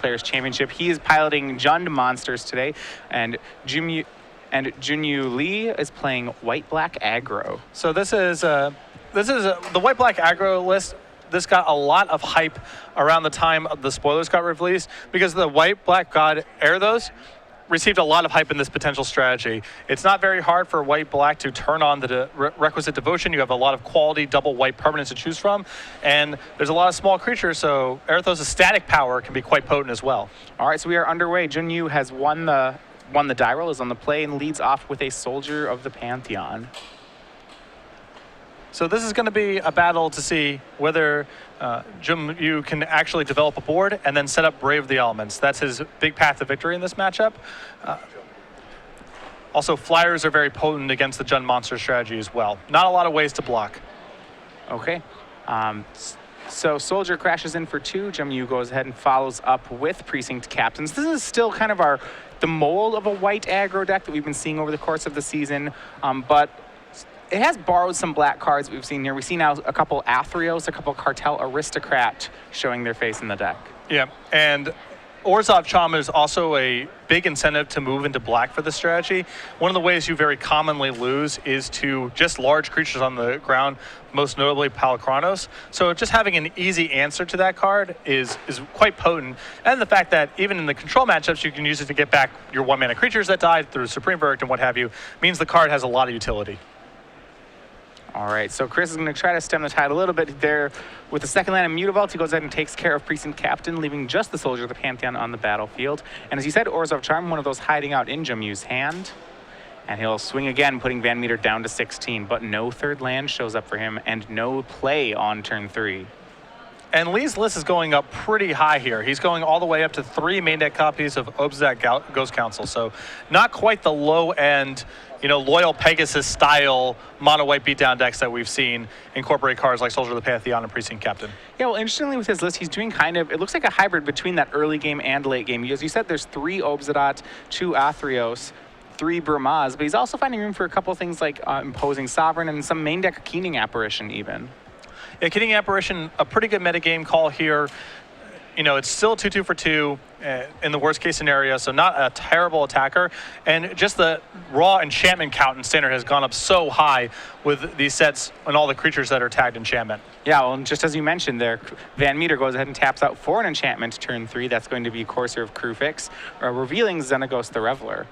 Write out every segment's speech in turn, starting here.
Players Championship. He is piloting Jund Monsters today, and Jumyu Lee is playing white-black aggro. So this is the white-black aggro list. This got a lot of hype around the time the spoilers got released because the white-black god Erthos received a lot of hype in this potential strategy. It's not very hard for white-black to turn on the requisite devotion. You have a lot of quality double white permanents to choose from, and there's a lot of small creatures, so Erthos' static power can be quite potent as well. All right, so we are underway. Jumyu has won the die roll, is on the play, and leads off with a Soldier of the Pantheon. So this is going to be a battle to see whether Jumyu can actually develop a board and then set up Brave of the Elements. That's his big path to victory in this matchup. Also, flyers are very potent against the Jund Monster strategy as well. Not a lot of ways to block. Okay. So Soldier crashes in for 2. Jumyu goes ahead and follows up with Precinct Captains. This is still kind of the mold of a white aggro deck that we've been seeing over the course of the season, but it has borrowed some black cards we've seen here. We see now a couple Athreos, a couple Cartel Aristocrat showing their face in the deck. Yeah, and Orzhov Charm is also a big incentive to move into black for this strategy. One of the ways you very commonly lose is to just large creatures on the ground, most notably Palakranos. So just having an easy answer to that card is quite potent. And the fact that even in the control matchups, you can use it to get back your 1-mana creatures that died through Supreme Verdict and what have you, means the card has a lot of utility. All right, so Chris is going to try to stem the tide a little bit there. With the second land of Mutavault, he goes ahead and takes care of Precinct Captain, leaving just the Soldier of the Pantheon on the battlefield. And as you said, Orzhov Charm, one of those hiding out in Jumyu's hand. And he'll swing again, putting VanMeter down to 16. But no third land shows up for him, and no play on turn 3. And Lee's list is going up pretty high here. He's going all the way up to 3 main deck copies of Obzak Ghost Council. So not quite the low end, loyal Pegasus style mono white beatdown decks that we've seen incorporate cards like Soldier of the Pantheon and Precinct Captain. Yeah, well, interestingly with his list, he's doing it looks like a hybrid between that early game and late game. As you said, there's 3 Obzadat, 2 Athreos, 3 Brahmas, but he's also finding room for a couple things like Imposing Sovereign and some main deck Keening Apparition even. Yeah, Keening Apparition, a pretty good metagame call here. It's still 2/2 for 2 in the worst case scenario, so not a terrible attacker. And just the raw enchantment count in Standard has gone up so high with these sets and all the creatures that are tagged enchantment. Yeah, well, and just as you mentioned there, VanMeter goes ahead and taps out for an enchantment turn 3. That's going to be Courser of Krufix, revealing Xenagos the Reveler.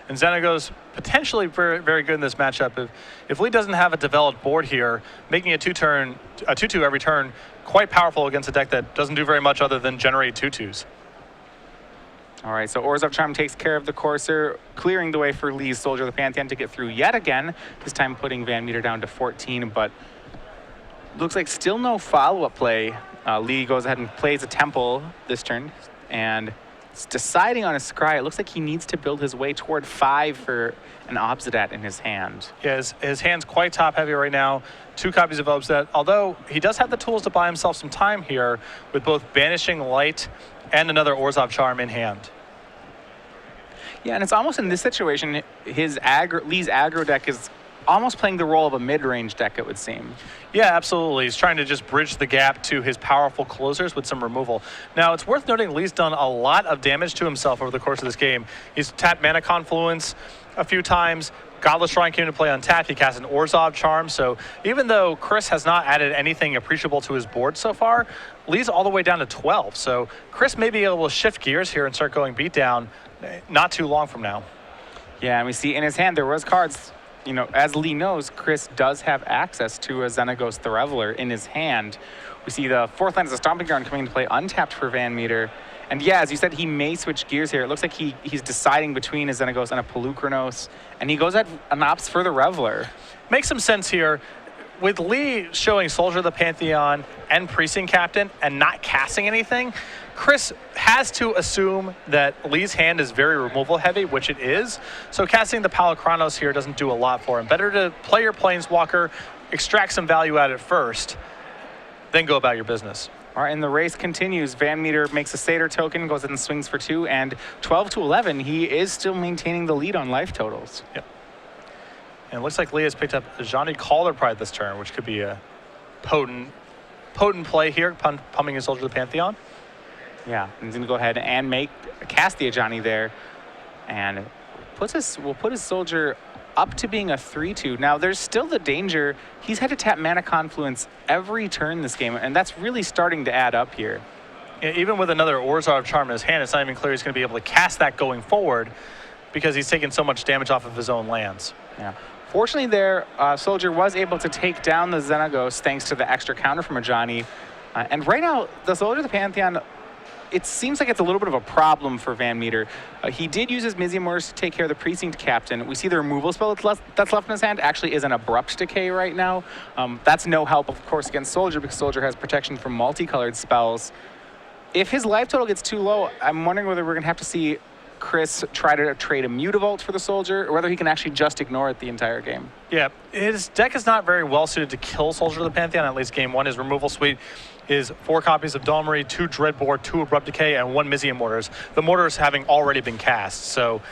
And Xenagos potentially very, very good in this matchup. If Lee doesn't have a developed board here, making a 2/2 every turn, quite powerful against a deck that doesn't do very much other than generate 2/2s. All right, so Orzhov Charm takes care of the Courser, clearing the way for Lee's Soldier of the Pantheon to get through yet again, this time putting VanMeter down to 14, but looks like still no follow-up play. Lee goes ahead and plays a Temple this turn, and deciding on a Scry. It looks like he needs to build his way toward 5 for an Obzadat in his hand. Yeah, his hand's quite top heavy right now. 2 copies of Obzadat, although he does have the tools to buy himself some time here with both Banishing Light and another Orzhov Charm in hand. Yeah, and it's almost in this situation, Lee's aggro deck is almost playing the role of a mid-range deck, it would seem. Yeah, absolutely. He's trying to just bridge the gap to his powerful closers with some removal. Now, it's worth noting Lee's done a lot of damage to himself over the course of this game. He's tapped Mana Confluence a few times. Godless Shrine came into play untapped. He cast an Orzhov Charm. So even though Chris has not added anything appreciable to his board so far, Lee's all the way down to 12. So Chris may be able to shift gears here and start going beatdown not too long from now. Yeah, and we see in his hand there was cards. As Lee knows, Chris does have access to a Xenagos the Reveler in his hand. We see the 4th land as a Stomping Ground coming into play untapped for VanMeter. And yeah, as you said, he may switch gears here. It looks like he's deciding between a Xenagos and a Polukranos, and he goes ahead and opts for the Reveler. Makes some sense here. With Lee showing Soldier of the Pantheon and Precinct Captain and not casting anything, Chris has to assume that Lee's hand is very removal heavy, which it is. So casting the Palakranos here doesn't do a lot for him. Better to play your Planeswalker, extract some value out of it first, then go about your business. All right, and the race continues. VanMeter makes a Satyr token, goes in and swings for 2, and 12-11, he is still maintaining the lead on life totals. Yep. And it looks like Lee has picked up Ajani Calder Pride this turn, which could be a potent play here, pumping his Soldier of the Pantheon. Yeah, and he's going to go ahead and cast the Ajani there, and will put his soldier up to being a 3-2. Now, there's still the danger. He's had to tap Mana Confluence every turn this game, and that's really starting to add up here. Yeah, even with another Orzhov Charm in his hand, it's not even clear he's going to be able to cast that going forward because he's taken so much damage off of his own lands. Yeah. Fortunately, their soldier was able to take down the Xenagos thanks to the extra counter from Ajani. And right now, the Soldier of the Pantheon, it seems like it's a little bit of a problem for VanMeter. He did use his Mizzy-Mortars to take care of the Precinct Captain. We see the removal spell that's left in his hand actually is an Abrupt Decay right now. That's no help, of course, against Soldier because Soldier has protection from multicolored spells. If his life total gets too low, I'm wondering whether we're going to have to see Chris try to trade a Mutavault for the Soldier, or whether he can actually just ignore it the entire game. Yeah, his deck is not very well suited to kill Soldier of the Pantheon, at least game one. His removal suite is 4 copies of Dawnmarie, 2 Dreadbore, 2 Abrupt Decay, and 1 Mizzy-Mortars. The Mortars having already been cast, so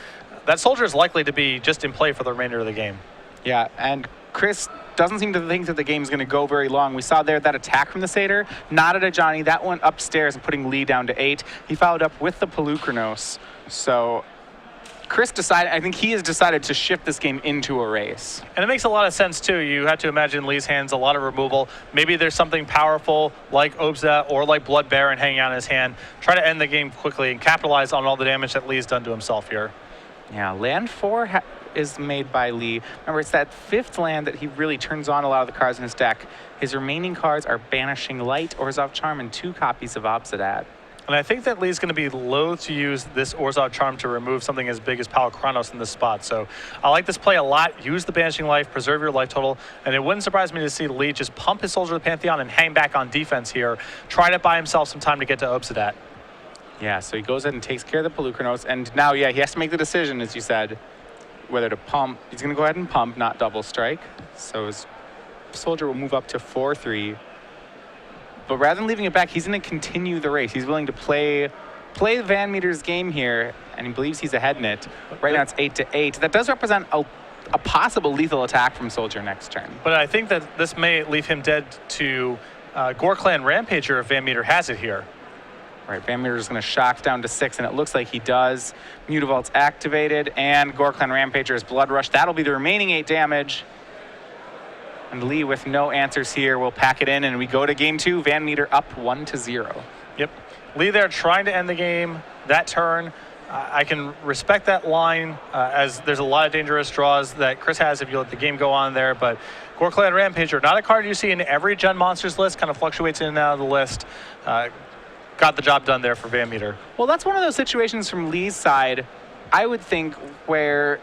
that Soldier is likely to be just in play for the remainder of the game. Yeah, and Chris doesn't seem to think that the game's going to go very long. We saw there that attack from the Satyr, not at Ajani. That went upstairs and putting Lee down to 8. He followed up with the Pelucranos. So Chris I think he has decided to shift this game into a race. And it makes a lot of sense, too. You have to imagine Lee's hands, a lot of removal. Maybe there's something powerful like Obza or like Blood Baron hanging out in his hand. Try to end the game quickly and capitalize on all the damage that Lee's done to himself here. Yeah, land 4 is made by Lee. Remember, it's that 5th land that he really turns on a lot of the cards in his deck. His remaining cards are Banishing Light, Orzhov Charm, and 2 copies of Obsidat. And I think that Lee's going to be loath to use this Orzhov Charm to remove something as big as Palkranos in this spot. So I like this play a lot. Use the Banishing Life, preserve your life total, and it wouldn't surprise me to see Lee just pump his Soldier of the Pantheon and hang back on defense here. Try to buy himself some time to get to Obsidat. Yeah, so he goes ahead and takes care of the Pelucranos, and now, yeah, he has to make the decision, as you said, whether to pump. He's going to go ahead and pump, not double strike. So his Soldier will move up to 4-3. But rather than leaving it back, he's going to continue the race. He's willing to play VanMeter's game here, and he believes he's ahead in it. Right now it's 8-8. That does represent a possible lethal attack from Soldier next turn. But I think that this may leave him dead to Gore-Clan Rampager if VanMeter has it here. Right, VanMeter is going to shock down to 6, and it looks like he does. Mutavault's activated, and Gore-Clan Rampager is Blood Rush. That'll be the remaining 8 damage. And Lee, with no answers here, will pack it in, and we go to game 2. VanMeter up 1-0. Yep. Lee there trying to end the game that turn. I can respect that line as there's a lot of dangerous draws that Chris has if you let the game go on there. But Gore-Clan Rampager, not a card you see in every Gen Monsters list, kind of fluctuates in and out of the list. Got the job done there for VanMeter. Well, that's one of those situations from Lee's side, I would think, where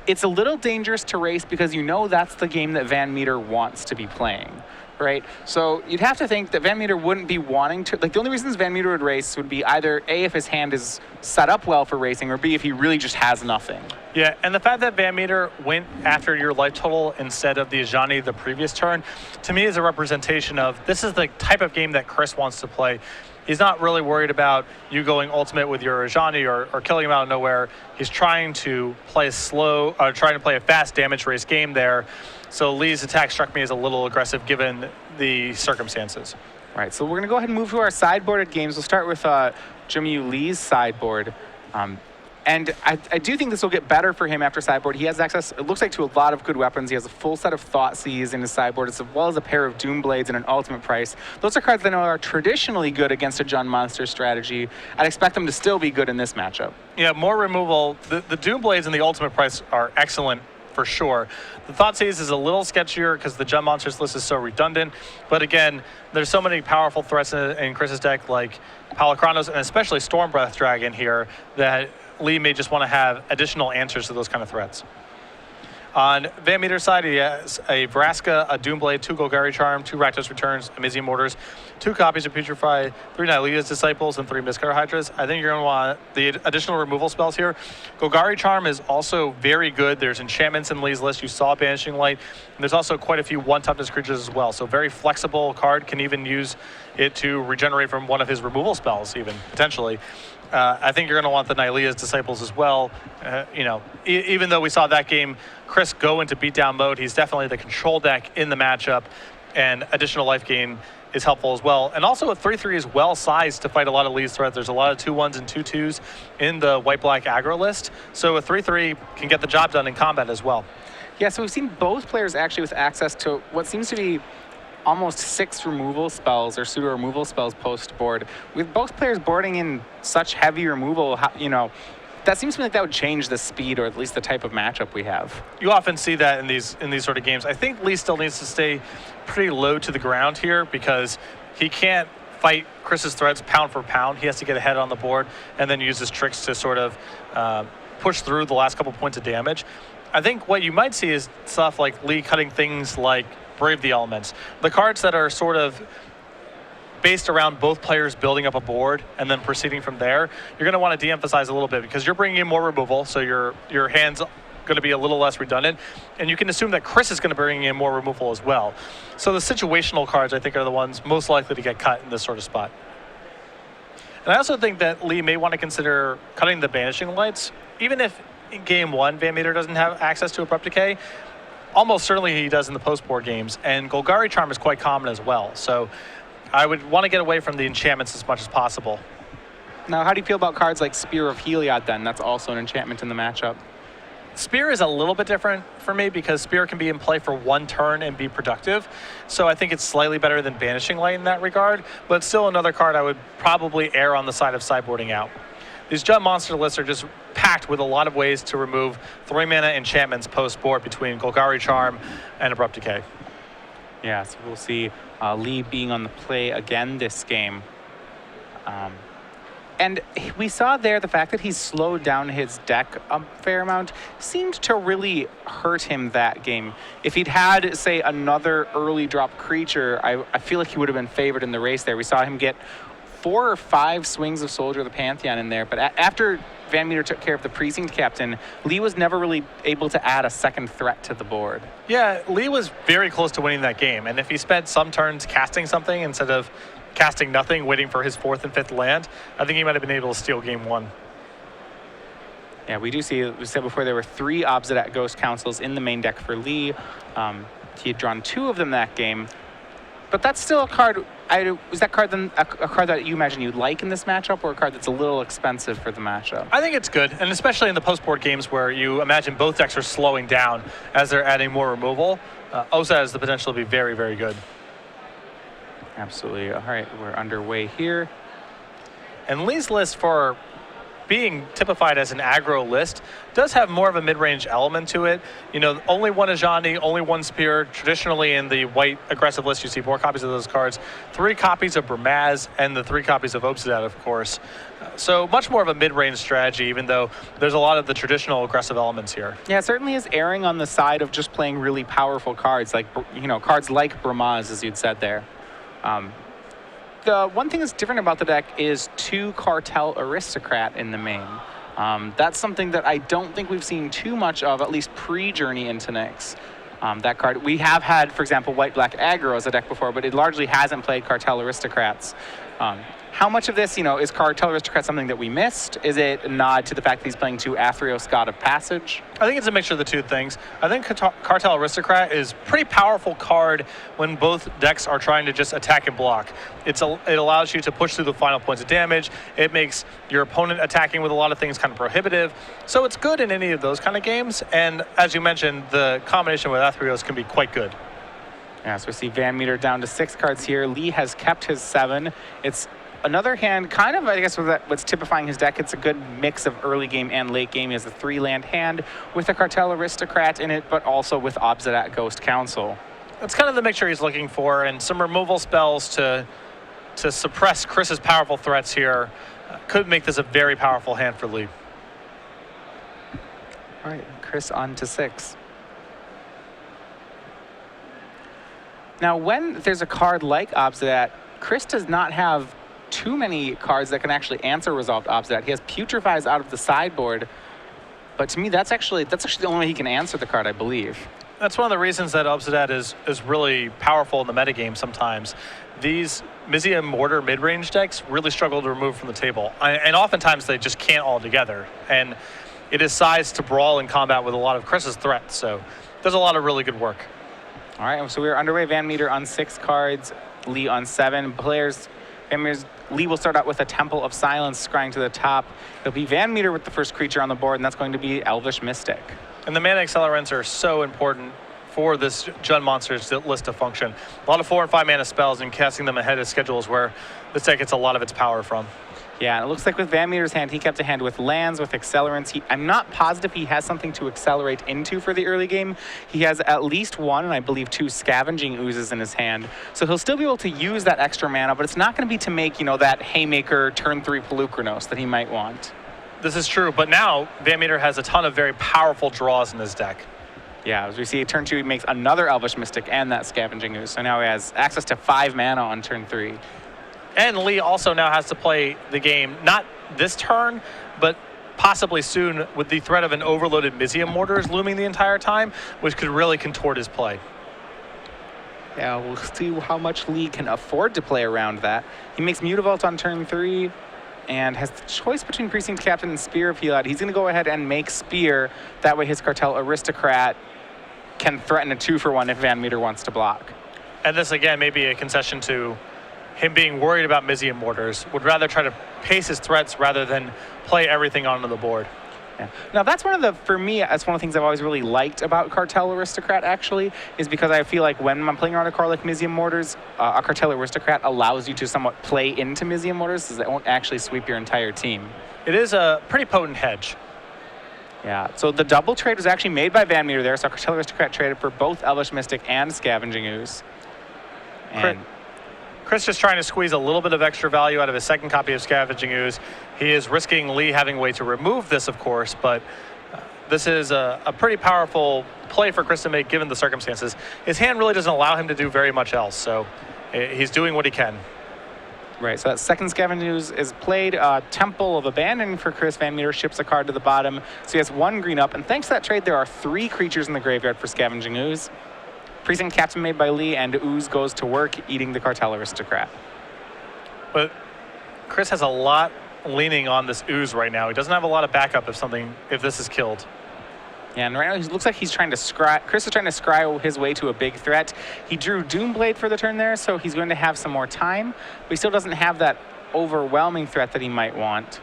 it's a little dangerous to race because you know that's the game that VanMeter wants to be playing, right? So you'd have to think that VanMeter wouldn't be wanting to, like the only reasons VanMeter would race would be either A, if his hand is set up well for racing, or B, if he really just has nothing. Yeah, and the fact that VanMeter went after your life total instead of the Ajani the previous turn, to me is a representation of this is the type of game that Chris wants to play. He's not really worried about you going ultimate with your Ajani or killing him out of nowhere. He's trying to play a fast damage race game there. So Lee's attack struck me as a little aggressive given the circumstances. All right, so we're going to go ahead and move to our sideboarded games. We'll start with Jumyu Lee's sideboard. And I do think this will get better for him after sideboard. He has access, it looks like, to a lot of good weapons. He has a full set of Thoughtseize in his sideboard, as well as a pair of Doomblades and an Ultimate Price. Those are cards that I know are traditionally good against a Jund Monster strategy. I'd expect them to still be good in this matchup. Yeah, more removal. The Doomblades and the Ultimate Price are excellent for sure. The Thoughtseize is a little sketchier because the Jund Monsters list is so redundant. But again, there's so many powerful threats in Chris's deck, like Palkranos and especially Stormbreath Dragon here, that Lee may just want to have additional answers to those kind of threats. On VanMeter's side, he has a Vraska, a Doomblade, 2 Golgari Charm, 2 Rakdos Returns, a Mizzy-Mortars, 2 copies of Putrefy, 3 Nylea's Disciples, and 3 Mizkar Hydras. I think you're going to want the additional removal spells here. Golgari Charm is also very good. There's enchantments in Lee's list. You saw Banishing Light. And there's also quite a few 1-toughness creatures as well. So very flexible card. Can even use it to regenerate from one of his removal spells, even, potentially. I think you're going to want the Nylea's Disciples as well. Even though we saw that game, Chris go into beatdown mode, he's definitely the control deck in the matchup, and additional life gain is helpful as well. And also a 3-3 is well sized to fight a lot of Lee's threats. There's a lot of 2-1s and 2-2s in the white-black aggro list. So a 3-3 can get the job done in combat as well. Yeah, so we've seen both players actually with access to what seems to be almost 6 removal spells or pseudo removal spells post board. With both players boarding in such heavy removal, that seems to me like that would change the speed or at least the type of matchup we have. You often see that in these sort of games. I think Lee still needs to stay pretty low to the ground here because he can't fight Chris's threats pound for pound. He has to get ahead on the board and then use his tricks to sort of push through the last couple points of damage. I think what you might see is stuff like Lee cutting things like Brave the Elements. The cards that are sort of based around both players building up a board and then proceeding from there, you're going to want to de-emphasize a little bit because you're bringing in more removal, so your hand's going to be a little less redundant, and you can assume that Chris is going to bring in more removal as well. So the situational cards, I think, are the ones most likely to get cut in this sort of spot. And I also think that Lee may want to consider cutting the Banishing Lights, even if in game 1 VanMeter doesn't have access to Abrupt Decay. Almost certainly he does in the post-board games, and Golgari Charm is quite common as well. So I would want to get away from the enchantments as much as possible. Now, how do you feel about cards like Spear of Heliod then? That's also an enchantment in the matchup. Spear is a little bit different for me because Spear can be in play for 1 turn and be productive. So I think it's slightly better than Banishing Light in that regard, but still another card I would probably err on the side of sideboarding out. These Jump monster lists are just packed with a lot of ways to remove 3-mana enchantments post-board between Golgari Charm and Abrupt Decay. Yeah, so we'll see Lee being on the play again this game. And we saw there the fact that he slowed down his deck a fair amount seemed to really hurt him that game. If he'd had, say, another early drop creature, I feel like he would have been favored in the race there. We saw him get 4 or 5 swings of Soldier of the Pantheon in there, but after VanMeter took care of the Precinct Captain, Lee was never really able to add a second threat to the board. Yeah, Lee was very close to winning that game, and if he spent some turns casting something instead of casting nothing, waiting for his 4th and 5th land, I think he might have been able to steal game 1. Yeah, we do see, we said before, there were 3 Obsidian Ghost Councils in the main deck for Lee. He had drawn 2 of them that game, but that's still a card. Is that card then a card that you imagine you'd like in this matchup, or a card that's a little expensive for the matchup? I think it's good, and especially in the post-board games where you imagine both decks are slowing down as they're adding more removal. Osa has the potential to be very, very good. Absolutely. All right, we're underway here. And Lee's list, for being typified as an aggro list, does have more of a mid-range element to it. You know, only 1 Ajani, only 1 Spear. Traditionally in the white aggressive list, you see 4 copies of those cards, 3 copies of Bramaz, and the 3 copies of Obsidian, of course. So much more of a mid-range strategy, even though there's a lot of the traditional aggressive elements here. Yeah, it certainly is erring on the side of just playing really powerful cards, like, cards like Bramaz, as you'd said there. The one thing that's different about the deck is 2 Cartel Aristocrat in the main. That's something that I don't think we've seen too much of, at least pre-Journey into Nyx. That card, we have had, for example, White-Black Aggro as a deck before, but it largely hasn't played Cartel Aristocrats. How much of this, is Cartel Aristocrat something that we missed? Is it a nod to the fact that he's playing 2 Athreos God of Passage? I think it's a mixture of the 2 things. I think Cartel Aristocrat is a pretty powerful card when both decks are trying to just attack and block. It allows you to push through the final points of damage. It makes your opponent attacking with a lot of things kind of prohibitive. So it's good in any of those kind of games. And as you mentioned, the combination with Athreos can be quite good. Yeah, so we see VanMeter down to 6 cards here. Lee has kept his 7. It's another hand, kind of, I guess, what's typifying his deck. It's a good mix of early game and late game. He has a 3-land hand with a Cartel Aristocrat in it, but also with Obsidian Ghost Council. That's kind of the mixture he's looking for, and some removal spells to suppress Chris's powerful threats here could make this a very powerful hand for Lee. All right, Chris on to 6. Now, when there's a card like Obsidian, Chris does not have too many cards that can actually answer Resolved Obsidian. He has Putrefies out of the sideboard, but to me, that's actually the only way he can answer the card, I believe. That's one of the reasons that Obsidian is really powerful in the metagame sometimes. These Mizzium Mortar mid-range decks really struggle to remove from the table, and oftentimes they just can't altogether. And it is sized to brawl in combat with a lot of Chris's threats, so there's a lot of really good work. All right, so we're underway. VanMeter on 6 cards. Lee on 7. Lee will start out with a Temple of Silence scrying to the top. It'll be VanMeter with the first creature on the board, and that's going to be Elvish Mystic. And the mana accelerants are so important for this Jund Monsters list to function. A lot of 4 and 5 mana spells, and casting them ahead of schedule is where this deck gets a lot of its power from. Yeah, and it looks like with VanMeter's hand, he kept a hand with lands, with accelerants. I'm not positive he has something to accelerate into for the early game. He has at least 1, and I believe 2 Scavenging Oozes in his hand. So he'll still be able to use that extra mana, but it's not going to be to make, that Haymaker turn 3 Pelucranos that he might want. This is true, but now VanMeter has a ton of very powerful draws in his deck. Yeah, as we see, turn 2, he makes another Elvish Mystic and that Scavenging Ooze. So now he has access to 5 mana on turn 3. And Lee also now has to play the game, not this turn, but possibly soon with the threat of an overloaded Mizium Mortars looming the entire time, which could really contort his play. Yeah, we'll see how much Lee can afford to play around that. He makes Mutavault on turn 3 and has the choice between Precinct Captain and Spear if he allowed. He's going to go ahead and make Spear. That way his Cartel Aristocrat can threaten a 2-for-1 if VanMeter wants to block. And this, again, may be a concession to him being worried about Mizium Mortars, would rather try to pace his threats rather than play everything onto the board. Yeah. Now that's for me, that's one of the things I've always really liked about Cartel Aristocrat actually, is because I feel like when I'm playing around a card like Mizium Mortars, a Cartel Aristocrat allows you to somewhat play into Mizium Mortars, because it won't actually sweep your entire team. It is a pretty potent hedge. Yeah, so the double trade was actually made by VanMeter there, so Cartel Aristocrat traded for both Elvish Mystic and Scavenging Ooze. And Chris just trying to squeeze a little bit of extra value out of his second copy of Scavenging Ooze. He is risking Lee having a way to remove this, of course, but this is a pretty powerful play for Chris to make given the circumstances. His hand really doesn't allow him to do very much else, so he's doing what he can. Right, so that second Scavenging Ooze is played. Temple of Abandon for Chris. VanMeter ships a card to the bottom, so he has 1 green up, and thanks to that trade, there are 3 creatures in the graveyard for Scavenging Ooze. Precinct Captain made by Lee, and Ooze goes to work eating the Cartel Aristocrat. But Chris has a lot leaning on this Ooze right now. He doesn't have a lot of backup if this is killed. Yeah, and right now it looks like he's trying to scry. Chris is trying to scry his way to a big threat. He drew Doomblade for the turn there, so he's going to have some more time, but he still doesn't have that overwhelming threat that he might want.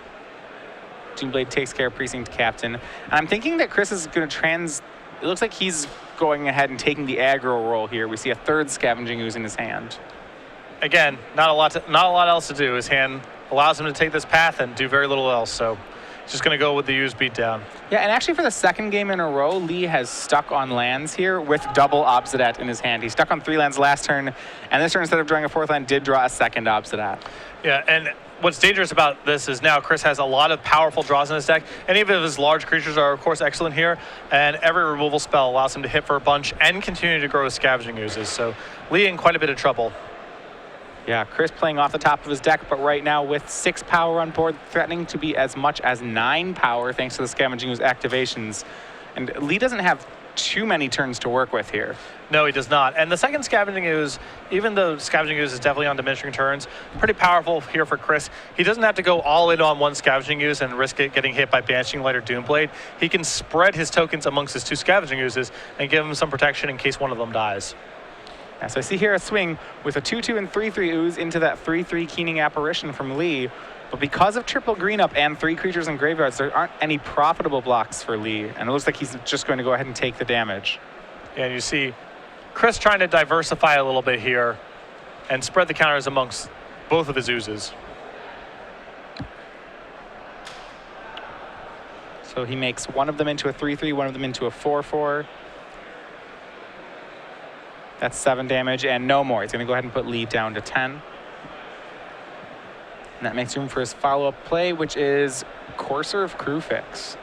Doomblade takes care of Precinct Captain. And I'm thinking that Chris is going to it looks like he's going ahead and taking the aggro role here. We see a 3rd Scavenging Ooze in his hand. Again, not a lot else to do. His hand allows him to take this path and do very little else, so he's just going to go with the Ooze beatdown. Yeah, and actually for the 2nd game in a row, Lee has stuck on lands here with double Obsidian in his hand. He stuck on 3 lands last turn, and this turn, instead of drawing a 4th land, did draw a 2nd Obsidian. Yeah, and what's dangerous about this is now Chris has a lot of powerful draws in his deck. Any of his large creatures are, of course, excellent here, and every removal spell allows him to hit for a bunch and continue to grow his Scavenging Oozes. So Lee in quite a bit of trouble. Yeah, Chris playing off the top of his deck, but right now with 6 power on board, threatening to be as much as 9 power thanks to the Scavenging Ooze activations. And Lee doesn't have too many turns to work with here. No, he does not. And the second Scavenging Ooze, even though Scavenging Ooze is definitely on diminishing turns, pretty powerful here for Chris. He doesn't have to go all in on one Scavenging Ooze and risk it getting hit by Banishing Light or Doomblade. He can spread his tokens amongst his 2 Scavenging Oozes and give him some protection in case one of them dies. Yeah, so I see here a swing with a 2/2 and 3/3 Ooze into that 3/3 Keening Apparition from Lee. But because of triple green up and 3 creatures in graveyards, there aren't any profitable blocks for Lee. And it looks like he's just going to go ahead and take the damage. Yeah, and you see Chris trying to diversify a little bit here and spread the counters amongst both of his Oozes. So he makes one of them into a 3/3, one of them into a 4/4. That's 7 damage and no more. He's going to go ahead and put Lee down to 10. And that makes room for his follow-up play, which is Courser of Crewfix.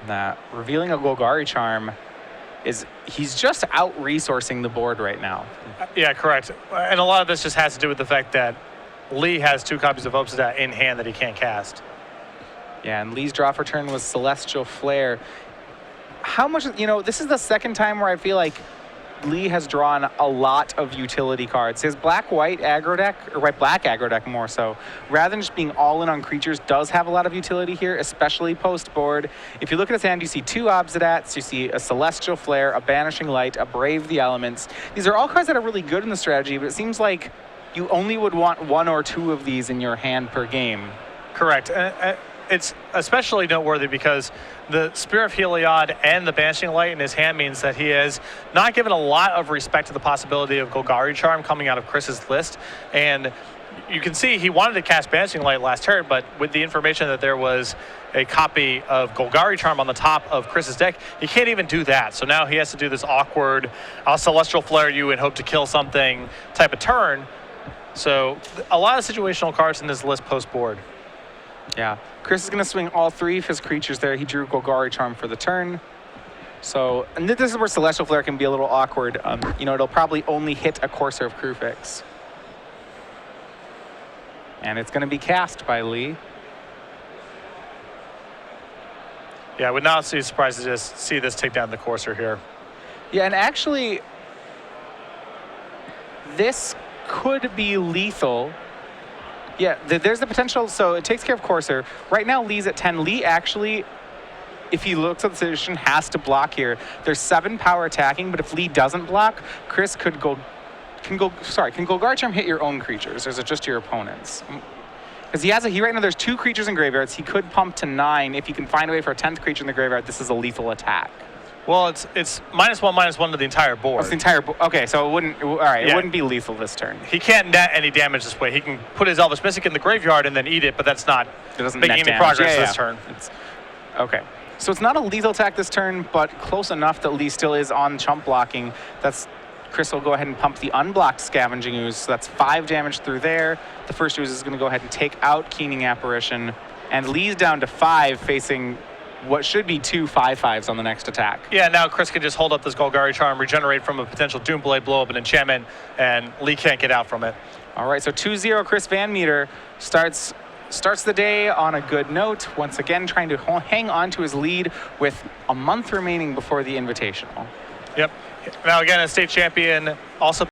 That revealing a Golgari Charm he's just out-resourcing the board right now. Yeah, correct. And a lot of this just has to do with the fact that Lee has 2 copies of Obsidian in hand that he can't cast. Yeah, and Lee's draw for turn was Celestial Flare. How much, this is the 2nd time where I feel like Lee has drawn a lot of utility cards. His black-white aggro deck, or white-black aggro deck more so, rather than just being all in on creatures, does have a lot of utility here, especially post-board. If you look at his hand, you see 2 Obsidats, you see a Celestial Flare, a Banishing Light, a Brave the Elements. These are all cards that are really good in the strategy, but it seems like you only would want 1 or 2 of these in your hand per game. Correct. It's especially noteworthy because the Spear of Heliod and the Banishing Light in his hand means that he has not given a lot of respect to the possibility of Golgari Charm coming out of Chris's list. And you can see he wanted to cast Banishing Light last turn, but with the information that there was a copy of Golgari Charm on the top of Chris's deck, he can't even do that. So now he has to do this awkward, I'll Celestial Flare you and hope to kill something type of turn. So a lot of situational cards in this list post-board. Yeah, Chris is going to swing all 3 of his creatures there. He drew Golgari Charm for the turn. So, and this is where Celestial Flare can be a little awkward. You know, it'll probably only hit a Courser of Krufix. And it's going to be cast by Lee. Yeah, I would not be surprised to just see this take down the Courser here. Yeah, and actually, this could be lethal. Yeah, there's the potential. So it takes care of Courser. Right now, Lee's at 10. Lee actually, if he looks at the situation, has to block here. There's 7 power attacking, but if Lee doesn't block, Chris can Golgari Charm hit your own creatures, or is it just your opponent's? Because right now there's 2 creatures in graveyards. He could pump to 9. If he can find a way for a 10th creature in the graveyard, this is a lethal attack. Well, it's -1/-1 to the entire board. It's the entire board. Okay, so it wouldn't. All right, it wouldn't be lethal this turn. He can't net any damage this way. He can put his Elvish Mystic in the graveyard and then eat it, but that's not making any progress this turn. Okay, so it's not a lethal attack this turn, but close enough that Lee still is on chump blocking. Chris will go ahead and pump the unblocked Scavenging Ooze. So that's 5 damage through there. The first ooze is going to go ahead and take out Keening Apparition, and Lee's down to 5, facing what should be 2 5/5s on the next attack. Yeah, now Chris can just hold up this Golgari Charm, regenerate from a potential Doomblade, blow up an enchantment, and Lee can't get out from it. All right, so 2-0 Chris VanMeter starts the day on a good note, once again trying to hang on to his lead with a month remaining before the Invitational. Yep. Now again, a state champion also